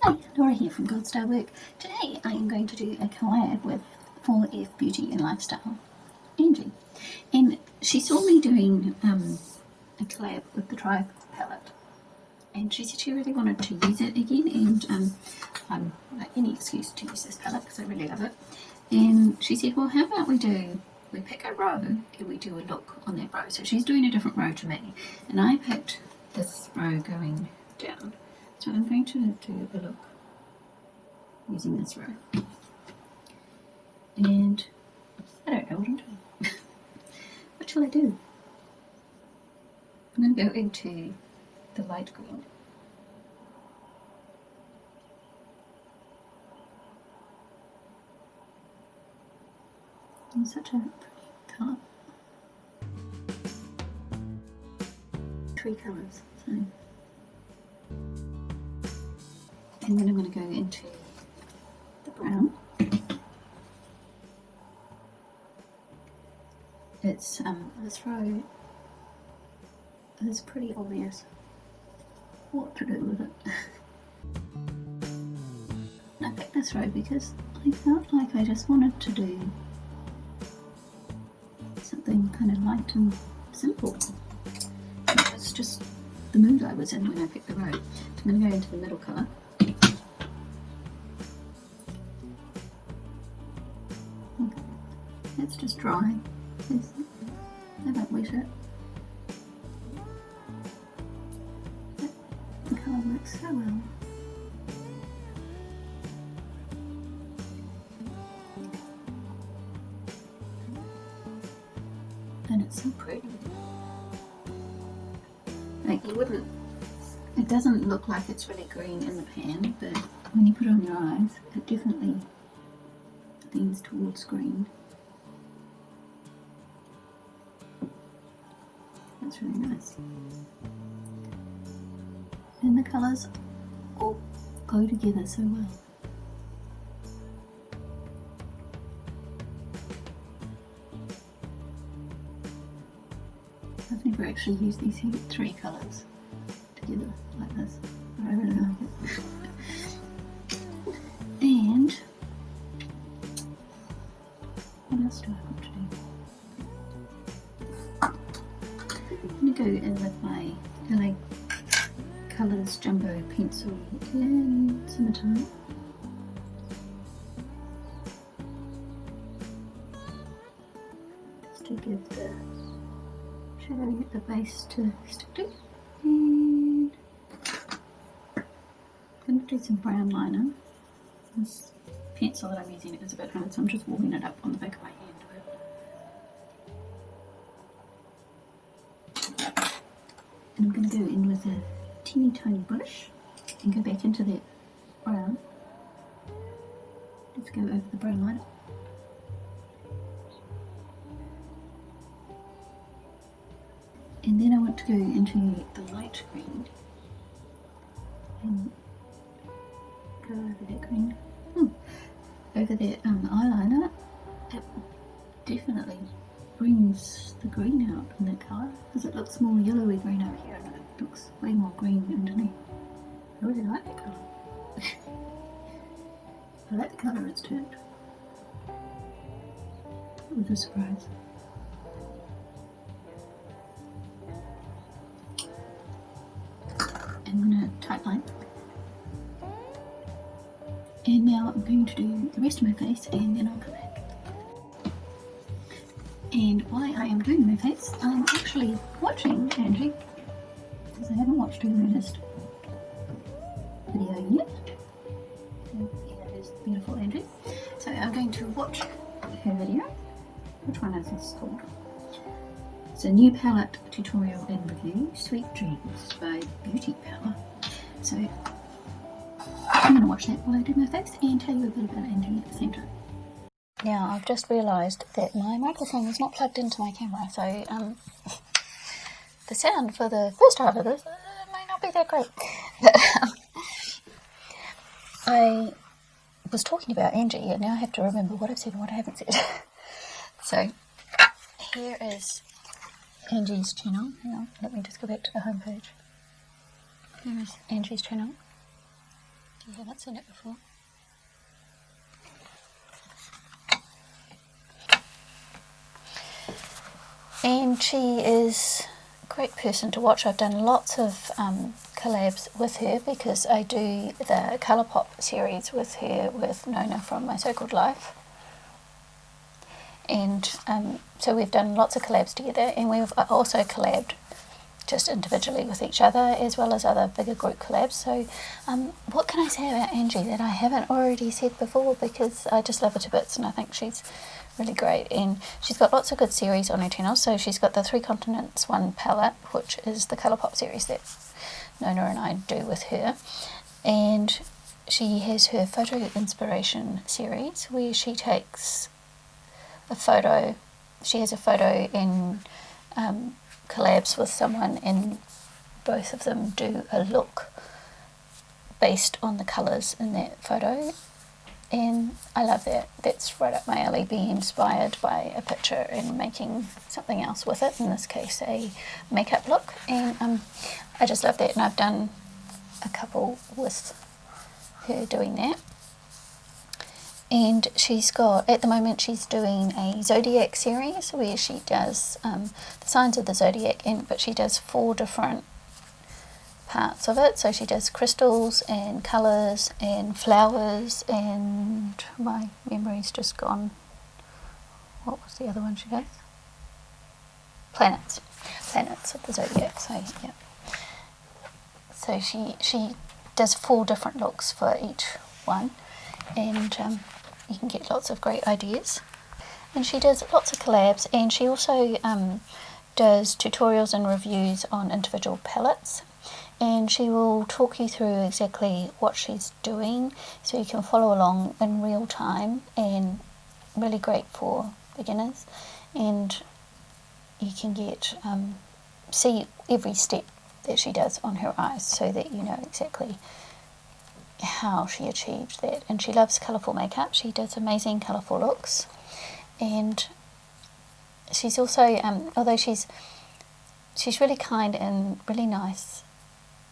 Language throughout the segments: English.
Hi, Laura here from Gold Star Work. Today I am going to do a collab with 4F Beauty and Lifestyle, Angie. And she saw me doing a collab with the Tribe palette. And she said she really wanted to use it again, and I'm like any excuse to use this palette because I really love it. And she said, well, how about we pick a row and we do a look on that row. So she's doing a different row to me. And I picked this row going down. So I'm going to do a look using this row. And I don't know what I'm doing. What shall I do? I'm going to go into the light green. It's such a pretty colour. 3 colours. So. And then I'm going to go into the brown. It's this row is pretty obvious what to do with it. I picked this row because I felt like I just wanted to do something kind of light and simple. It's just the mood I was in when I picked the row. So I'm going to go into the middle colour. It's just dry. I don't wet it. But the colour works so well. And it's so pretty. Like you wouldn't, it doesn't look like it's really green in the pan, but when you put it on your eyes, it definitely leans towards green. That's really nice. And the colours all go together so well. I've never actually used these 3 colours together like this, but I really like it. And what else do I want to do? I'm going to go in with my L.A Colors Jumbo Pencil in Summertime. Just to give the shadow at the base to stick to. And I'm going to do some brown liner. This pencil that I'm using is a bit hard, so I'm just warming it up on the back of my hand. And I'm going to go in with a teeny tiny brush and go back into that brown. Let's go over the brown liner. And then I want to go into the light green and go over that green. Over that eyeliner. It definitely brings the green out in that colour because it looks more yellowy green over here and it looks way more green underneath. I really like that colour. I like the colour it's turned. It was a surprise. I'm going to tightline. And now I'm going to do the rest of my face and then I'll come back. And while I am doing my face, I'm actually watching Angie, because I haven't watched her latest video yet. So here is beautiful Angie. So I'm going to watch her video. Which one is this called? It's a new palette tutorial and review, Sweet Dreams by Beauty Power. So I'm going to watch that while I do my face and tell you a bit about Angie at the same time. Now I've just realised that my microphone is not plugged into my camera, so the sound for the first half of this might not be that great. But I was talking about Angie and now I have to remember what I've said and what I haven't said. So here is Angie's channel. Hang on, let me just go back to the home page. Here is Angie's channel. You haven't seen it before. And she is a great person to watch. I've done lots of collabs with her because I do the Colourpop series with her with Nona from My So-Called Life. And so we've done lots of collabs together, and we've also collabed just individually with each other as well as other bigger group collabs. So what can I say about Angie that I haven't already said before, because I just love her to bits and I think she's really great, and she's got lots of good series on her channel. So she's got the 3 Continents 1 palette, which is the Colourpop series that Nona and I do with her, and she has her photo inspiration series where she takes a photo, she has a photo in collabs with someone, and both of them do a look based on the colours in that photo, and I love that. That's right up my alley, being inspired by a picture and making something else with it, in this case a makeup look, and I just love that, and I've done a couple with her doing that. And she's got, at the moment she's doing a zodiac series where she does the signs of the zodiac, but she does 4 different parts of it. So she does crystals and colours and flowers, and my memory's just gone. What was the other one she does? Planets of the zodiac. So yeah. So she does 4 different looks for each one, and you can get lots of great ideas. And she does lots of collabs, and she also does tutorials and reviews on individual palettes, and she will talk you through exactly what she's doing so you can follow along in real time, and really great for beginners, and you can get see every step that she does on her eyes so that you know exactly how she achieved that. And she loves colourful makeup. She does amazing colourful looks, and she's also although she's really kind and really nice,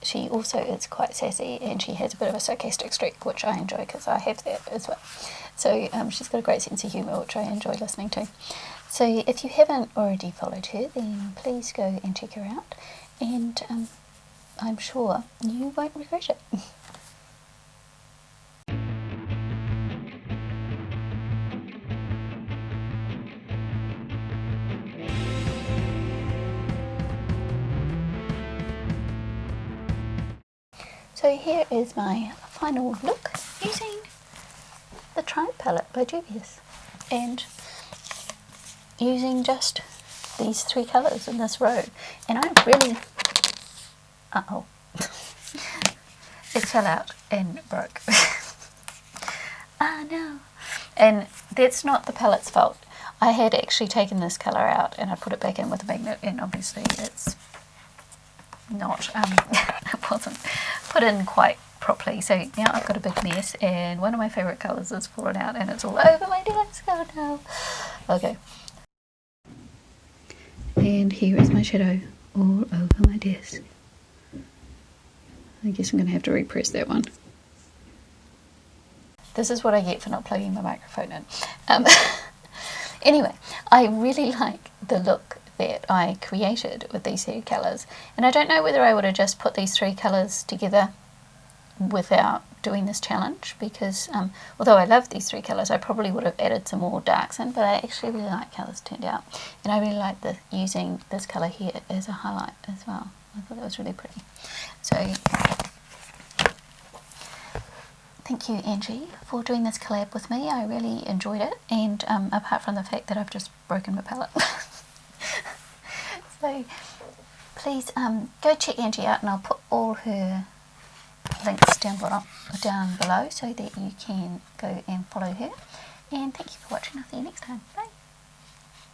she also is quite sassy, and she has a bit of a sarcastic streak, which I enjoy because I have that as well. So she's got a great sense of humour, which I enjoy listening to. So if you haven't already followed her, then please go and check her out, and I'm sure you won't regret it. So here is my final look using the Tribe palette by Juvia, and using just these 3 colours in this row. And I really, it fell out and broke. Ah no. And that's not the palette's fault. I had actually taken this colour out and I put it back in with a magnet, and obviously it's not, it wasn't put in quite properly, so now I've got a big mess, and one of my favourite colours is fallen out and it's all over my desk. Oh no. Okay. And here is my shadow all over my desk. I guess I'm going to have to repress that one. This is what I get for not plugging my microphone in. Anyway, I really like the look that I created with these 3 colours, and I don't know whether I would have just put these 3 colours together without doing this challenge, because although I love these 3 colours, I probably would have added some more darks in, but I actually really like how this turned out, and I really like using this colour here as a highlight as well. I thought that was really pretty. So thank you, Angie, for doing this collab with me. I really enjoyed it, and apart from the fact that I've just broken my palette. So please go check Angie out, and I'll put all her links down below so that you can go and follow her. And thank you for watching. I'll see you next time. Bye.